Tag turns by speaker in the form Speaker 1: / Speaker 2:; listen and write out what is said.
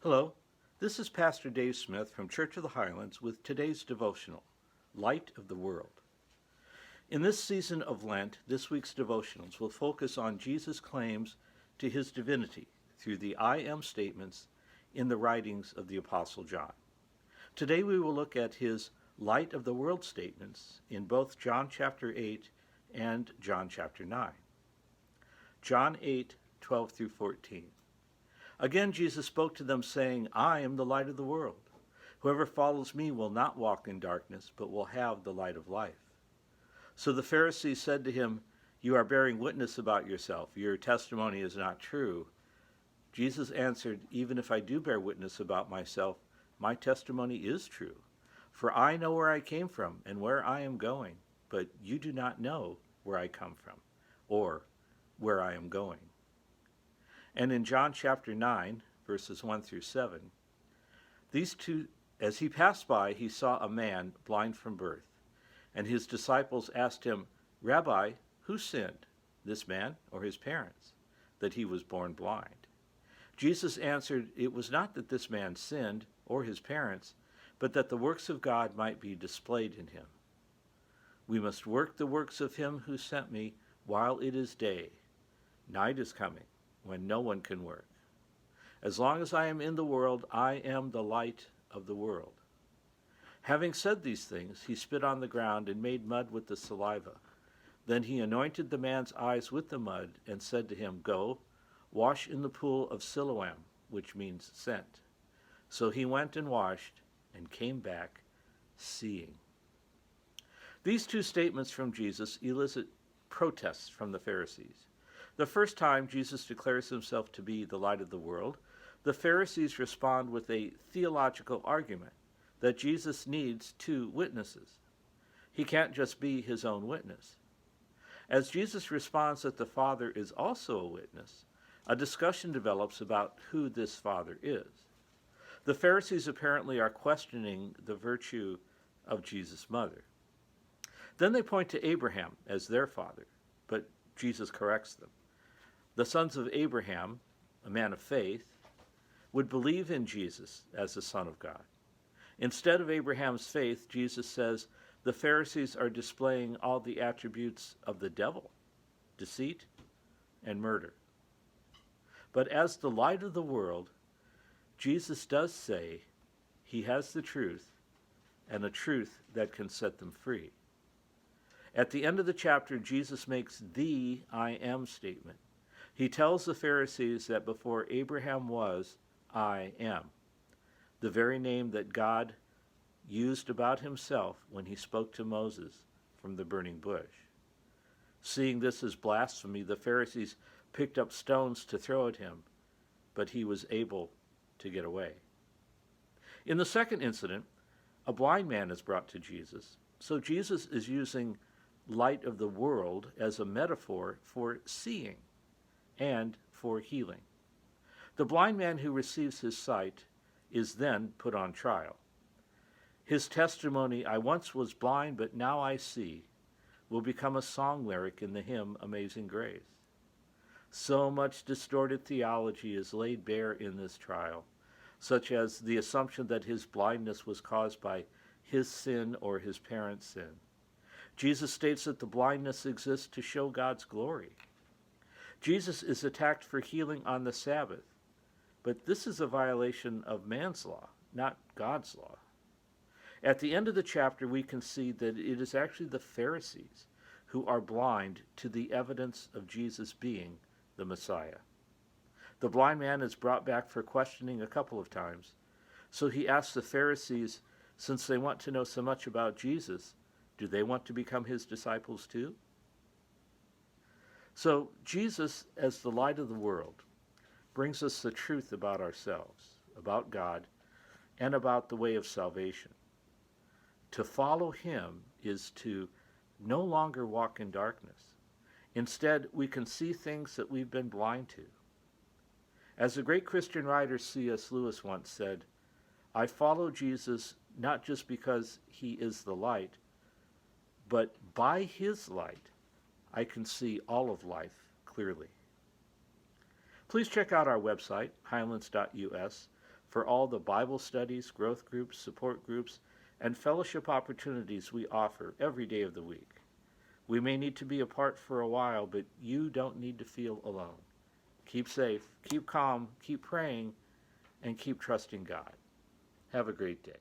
Speaker 1: Hello, this is Pastor Dave Smith from Church of the Highlands with today's devotional, Light of the World. In this season of Lent, this week's devotionals will focus on Jesus' claims to his divinity through the I am statements in the writings of the Apostle John. Today we will look at his Light of the World statements in both John chapter 8 and John chapter 9. John 8:12 through 14. Again Jesus spoke to them, saying, I am the light of the world. Whoever follows me will not walk in darkness, but will have the light of life. So the Pharisees said to him, You are bearing witness about yourself. Your testimony is not true. Jesus answered, Even if I do bear witness about myself, my testimony is true. For I know where I came from and where I am going, but you do not know where I come from or where I am going. And in John chapter 9, verses 1 through 7, as he passed by, he saw a man blind from birth. And his disciples asked him, Rabbi, who sinned, this man or his parents, that he was born blind? Jesus answered, It was not that this man sinned or his parents, but that the works of God might be displayed in him. We must work the works of him who sent me while it is day. Night is coming, when no one can work. As long as I am in the world, I am the light of the world. Having said these things, he spit on the ground and made mud with the saliva. Then he anointed the man's eyes with the mud and said to him, Go, wash in the pool of Siloam, which means sent. So he went and washed and came back seeing. These two statements from Jesus elicit protests from the Pharisees. The first time Jesus declares himself to be the light of the world, the Pharisees respond with a theological argument that Jesus needs two witnesses. He can't just be his own witness. As Jesus responds that the Father is also a witness, a discussion develops about who this Father is. The Pharisees apparently are questioning the virtue of Jesus' mother. Then they point to Abraham as their father, but Jesus corrects them. The sons of Abraham, a man of faith, would believe in Jesus as the Son of God. Instead of Abraham's faith, Jesus says the Pharisees are displaying all the attributes of the devil, deceit and murder. But as the light of the world, Jesus does say he has the truth and a truth that can set them free. At the end of the chapter, Jesus makes the I am statement. He tells the Pharisees that before Abraham was, I am, the very name that God used about himself when he spoke to Moses from the burning bush. Seeing this as blasphemy, the Pharisees picked up stones to throw at him, but he was able to get away. In the second incident, a blind man is brought to Jesus, so Jesus is using light of the world as a metaphor for seeing and for healing. The blind man who receives his sight is then put on trial. His testimony, I once was blind, but now I see, will become a song lyric in the hymn Amazing Grace. So much distorted theology is laid bare in this trial, such as the assumption that his blindness was caused by his sin or his parents' sin. Jesus states that the blindness exists to show God's glory. Jesus is attacked for healing on the Sabbath, but this is a violation of man's law, not God's law. At the end of the chapter, we can see that it is actually the Pharisees who are blind to the evidence of Jesus being the Messiah. The blind man is brought back for questioning a couple of times, so he asks the Pharisees, since they want to know so much about Jesus, do they want to become his disciples too? So Jesus, as the light of the world, brings us the truth about ourselves, about God, and about the way of salvation. To follow him is to no longer walk in darkness. Instead, we can see things that we've been blind to. As the great Christian writer C.S. Lewis once said, I follow Jesus not just because he is the light, but by his light, I can see all of life clearly. Please check out our website, highlands.us, for all the Bible studies, growth groups, support groups, and fellowship opportunities we offer every day of the week. We may need to be apart for a while, but you don't need to feel alone. Keep safe, keep calm, keep praying, and keep trusting God. Have a great day.